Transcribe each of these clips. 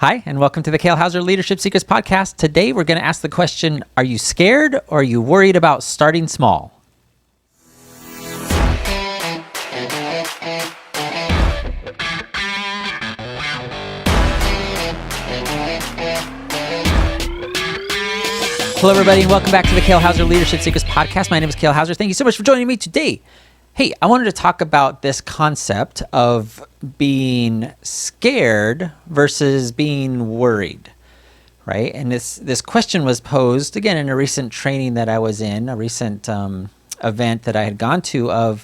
Hi, and welcome to the Kale Houser Leadership Secrets podcast. Today, we're going to ask the question, are you scared or are you worried about starting small? Hello, everybody, and welcome back to the Kale Houser Leadership Secrets podcast. My name is Kale Houser. Thank you so much for joining me today. Hey, I wanted to talk about this concept of being scared versus being worried, right? And this question was posed, again, in a recent training that I was in, a recent event that I had gone to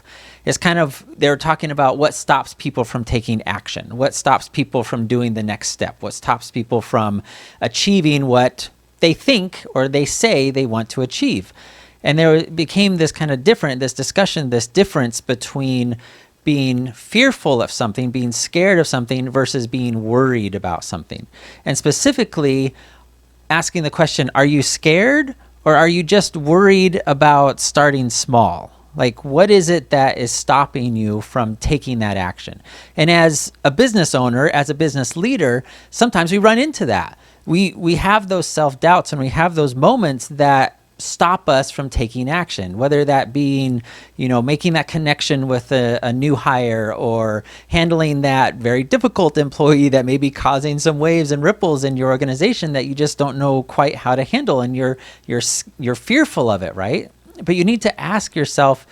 they were talking about what stops people from taking action, what stops people from doing the next step, what stops people from achieving what they think or they say they want to achieve. And there became this discussion, this difference between being fearful of something, being scared of something versus being worried about something. And specifically asking the question, are you scared or are you just worried about starting small? Like, what is it that is stopping you from taking that action? And as a business owner, as a business leader, sometimes we run into that. We have those self-doubts and we have those moments that stop us from taking action, whether that being, making that connection with a new hire or handling that very difficult employee that may be causing some waves and ripples in your organization that you just don't know quite how to handle, and you're fearful of it, right? But you need to ask yourself,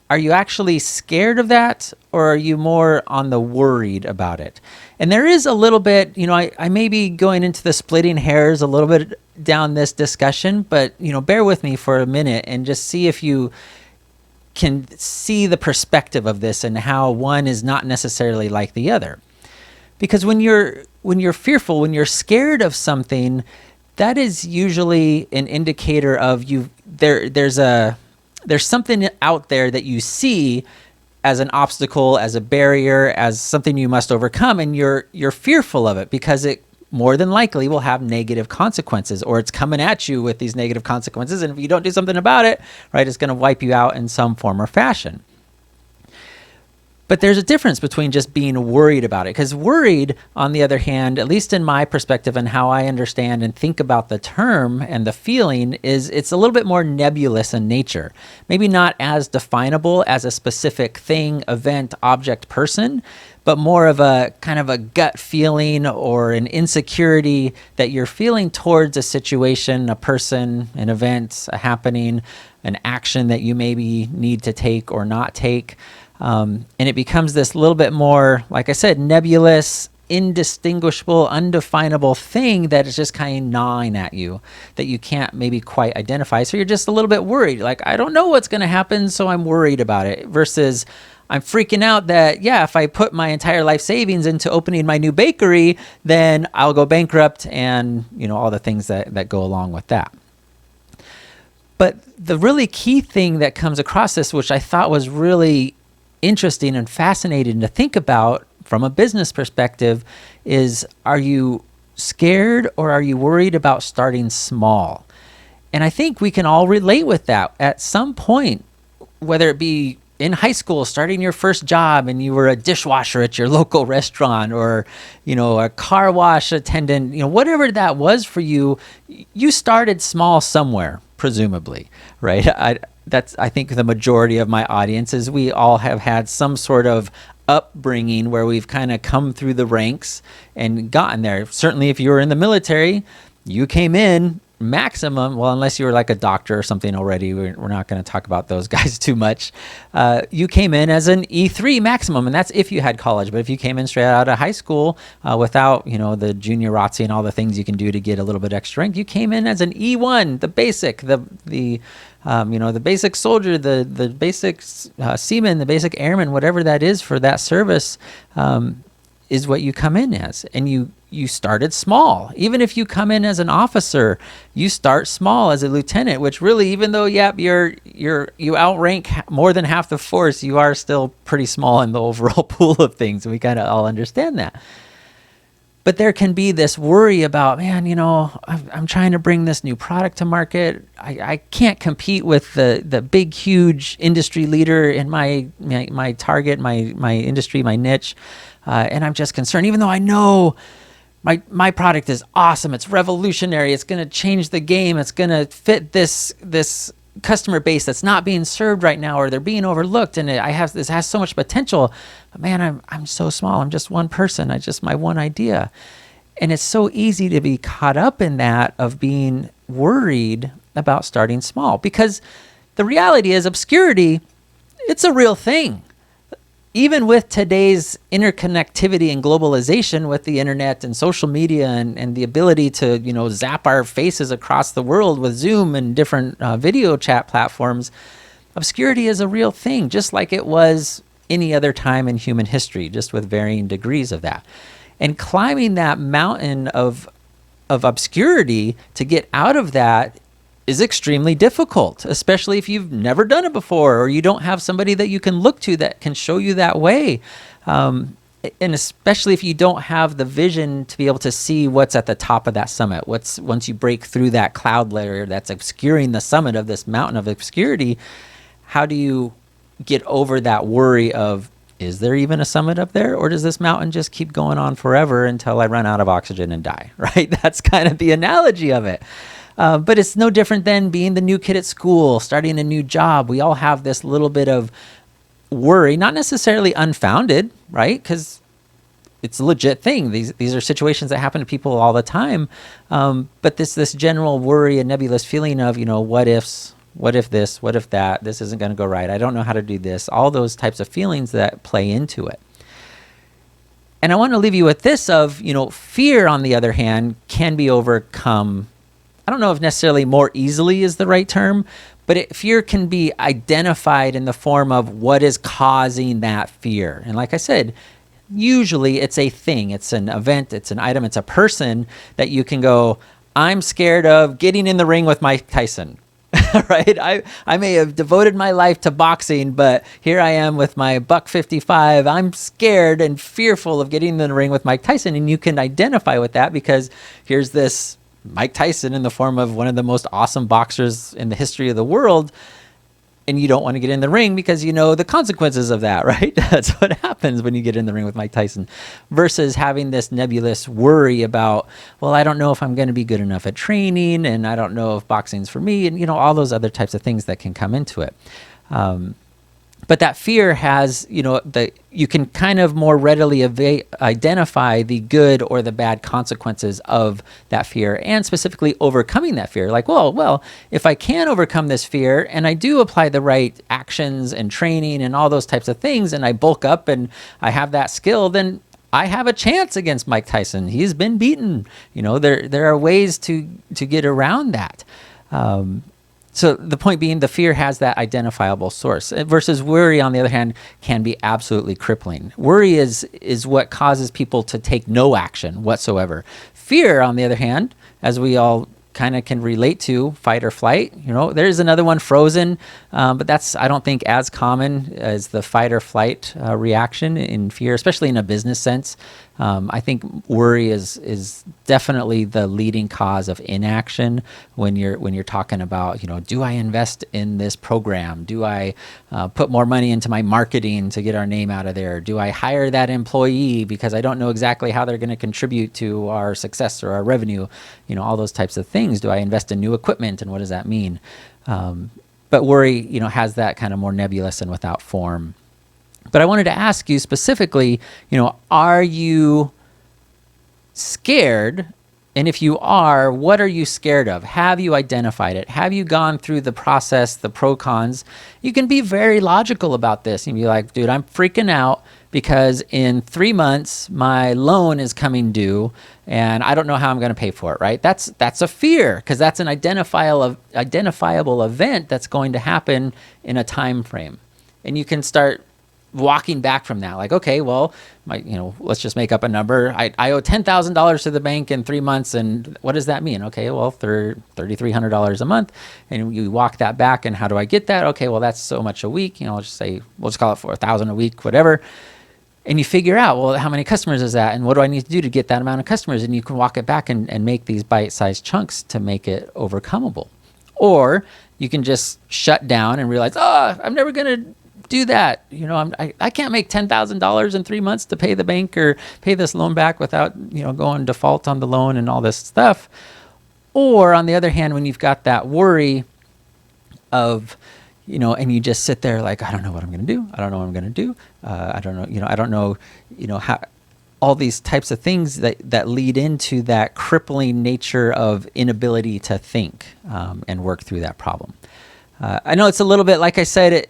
are you actually scared of that, or are you more on the worried about it? And there is a little bit, I may be going into the splitting hairs a little bit down this discussion, but, bear with me for a minute and just see if you can see the perspective of this and how one is not necessarily like the other. Because when you're fearful, when you're scared of something, that is usually an indicator of there's something out there that you see as an obstacle, as a barrier, as something you must overcome, and you're fearful of it because it more than likely will have negative consequences, or it's coming at you with these negative consequences, and if you don't do something about it, right, it's going to wipe you out in some form or fashion. But there's a difference between just being worried about it, because worried, on the other hand, at least in my perspective and how I understand and think about the term and the feeling, is it's a little bit more nebulous in nature. Maybe not as definable as a specific thing, event, object, person, but more of a kind of a gut feeling or an insecurity that you're feeling towards a situation, a person, an event, a happening, an action that you maybe need to take or not take. And it becomes this little bit more, like I said, nebulous, indistinguishable, undefinable thing that is just kind of gnawing at you that you can't maybe quite identify. So you're just a little bit worried, like, I don't know what's going to happen, so I'm worried about it, versus I'm freaking out that, if I put my entire life savings into opening my new bakery, then I'll go bankrupt and, all the things that go along with that. But the really key thing that comes across this, which I thought was really interesting and fascinating to think about from a business perspective, is, are you scared or are you worried about starting small? And I think we can all relate with that at some point, whether it be in high school, starting your first job and you were a dishwasher at your local restaurant, or, a car wash attendant, whatever that was for you, you started small somewhere, presumably, right? I think the majority of my audience is we all have had some sort of upbringing where we've kind of come through the ranks and gotten there. Certainly if you were in the military, you came in maximum, well, unless you were like a doctor or something already, we're not going to talk about those guys too much. You came in as an E3 maximum, and that's if you had college. But if you came in straight out of high school without, the junior ROTC and all the things you can do to get a little bit extra rank, you came in as an E1, the basic, the basic soldier, the basic seaman, the basic airman, whatever that is for that service, is what you come in as. And you started small. Even if you come in as an officer, you start small as a lieutenant, which really, even though, you outrank more than half the force, you are still pretty small in the overall pool of things. We kind of all understand that. But there can be this worry about, I'm trying to bring this new product to market. I can't compete with the big, huge industry leader in my target, my industry, my niche. And I'm just concerned, even though I know my product is awesome. It's revolutionary. It's going to change the game. It's going to fit this customer base that's not being served right now, or they're being overlooked. And this has so much potential. But man, I'm so small. I'm just one person. My one idea. And it's so easy to be caught up in that, of being worried about starting small, because the reality is obscurity, it's a real thing. Even with today's interconnectivity and globalization with the internet and social media and the ability to, zap our faces across the world with Zoom and different video chat platforms, obscurity is a real thing, just like it was any other time in human history, just with varying degrees of that. And climbing that mountain of obscurity to get out of that is extremely difficult, especially if you've never done it before, or you don't have somebody that you can look to that can show you that way. And especially if you don't have the vision to be able to see what's at the top of that summit. Once you break through that cloud layer that's obscuring the summit of this mountain of obscurity, how do you get over that worry of, is there even a summit up there, or does this mountain just keep going on forever until I run out of oxygen and die, right? That's kind of the analogy of it. But it's no different than being the new kid at school, starting a new job. We all have this little bit of worry, not necessarily unfounded, right? Because it's a legit thing. These are situations that happen to people all the time. But this general worry and nebulous feeling of, what ifs, what if this, what if that, this isn't going to go right, I don't know how to do this, all those types of feelings that play into it. And I want to leave you with this of, fear, on the other hand, can be overcome. I don't know if necessarily more easily is the right term, but fear can be identified in the form of what is causing that fear. And like I said, usually it's a thing, it's an event, it's an item, it's a person that you can go, I'm scared of getting in the ring with Mike Tyson. Right? I may have devoted my life to boxing, but here I am with my $155. I'm scared and fearful of getting in the ring with Mike Tyson. And you can identify with that because here's this Mike Tyson in the form of one of the most awesome boxers in the history of the world, and you don't want to get in the ring because you know the consequences of that, right? That's what happens when you get in the ring with Mike Tyson, versus having this nebulous worry about, well, I don't know if I'm going to be good enough at training, and I don't know if boxing's for me, and all those other types of things that can come into it. But that fear has, you can kind of more readily identify the good or the bad consequences of that fear, and specifically overcoming that fear. Like, well, if I can overcome this fear and I do apply the right actions and training and all those types of things, and I bulk up and I have that skill, then I have a chance against Mike Tyson. He's been beaten. There are ways to get around that. So the point being, the fear has that identifiable source, versus worry, on the other hand, can be absolutely crippling. Worry is what causes people to take no action whatsoever. Fear, on the other hand, as we all kind of can relate to, fight or flight. There's another one, frozen, but that's, I don't think, as common as the fight or flight reaction in fear, especially in a business sense. I think worry is definitely the leading cause of inaction when you're talking about, do I invest in this program? Do I put more money into my marketing to get our name out of there? Do I hire that employee because I don't know exactly how they're going to contribute to our success or our revenue? All those types of things. Do I invest in new equipment, and what does that mean? But worry, has that kind of more nebulous and without form. But I wanted to ask you specifically, are you scared? And if you are, what are you scared of? Have you identified it? Have you gone through the process, the pro cons? You can be very logical about this and be like, dude, I'm freaking out because in 3 months, my loan is coming due and I don't know how I'm going to pay for it, right? That's a fear, because that's an identifiable event that's going to happen in a time frame. And you can start walking back from that, like, okay, well, let's just make up a number. I owe $10,000 to the bank in 3 months, and what does that mean? Okay, well, $3,300 a month, and you walk that back, and how do I get that? Okay, well, that's so much a week. We'll just call it $4,000 a week, whatever. And you figure out, well, how many customers is that, and what do I need to do to get that amount of customers? And you can walk it back and make these bite-sized chunks to make it overcomable. Or you can just shut down and realize, I'm never going to do that. I can't make $10,000 in 3 months to pay the bank or pay this loan back without, going default on the loan and all this stuff. Or on the other hand, when you've got that worry of, and you just sit there like, I don't know what I'm going to do. I don't know what I'm going to do. I don't know, I don't know, how all these types of things that lead into that crippling nature of inability to think and work through that problem. I know it's a little bit, like I said,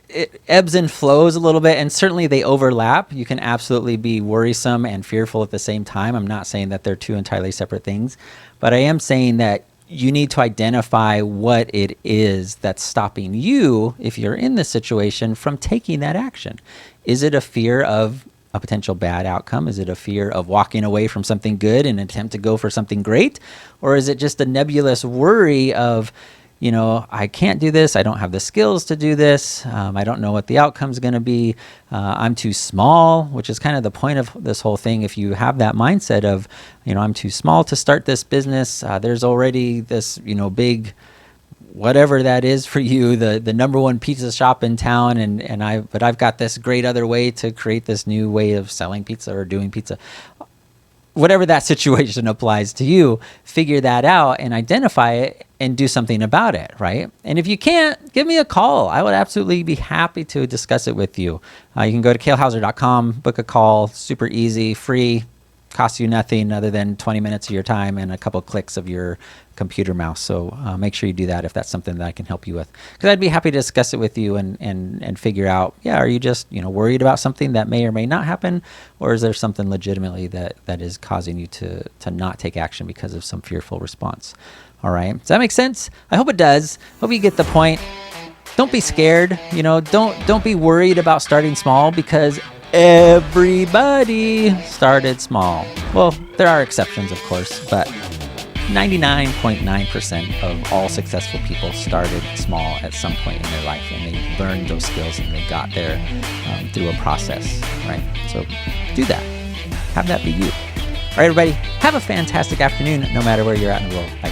it ebbs and flows a little bit, and certainly they overlap. You can absolutely be worrisome and fearful at the same time. I'm not saying that they're two entirely separate things, but I am saying that you need to identify what it is that's stopping you, if you're in this situation, from taking that action. Is it a fear of a potential bad outcome? Is it a fear of walking away from something good in an attempt to go for something great? Or is it just a nebulous worry of, I can't do this. I don't have the skills to do this. I don't know what the outcome's going to be. I'm too small, which is kind of the point of this whole thing. If you have that mindset of, I'm too small to start this business, there's already this, big, whatever that is for you, the number one pizza shop in town, but I've got this great other way to create this new way of selling pizza or doing pizza. Whatever that situation applies to you, figure that out and identify it and do something about it, right? And if you can't, give me a call. I would absolutely be happy to discuss it with you. You can go to kalehouser.com, book a call, super easy, free, costs you nothing other than 20 minutes of your time and a couple clicks of your computer mouse. So make sure you do that if that's something that I can help you with. Because I'd be happy to discuss it with you and figure out, are you just worried about something that may or may not happen, or is there something legitimately that is causing you to not take action because of some fearful response? All right. Does that make sense? I hope it does. Hope you get the point. Don't be scared. Don't be worried about starting small, because everybody started small. Well, there are exceptions, of course, but 99.9% of all successful people started small at some point in their life, and they learned those skills and they got there through a process, right? So do that. Have that be you. All right, everybody, have a fantastic afternoon, no matter where you're at in the world. Bye.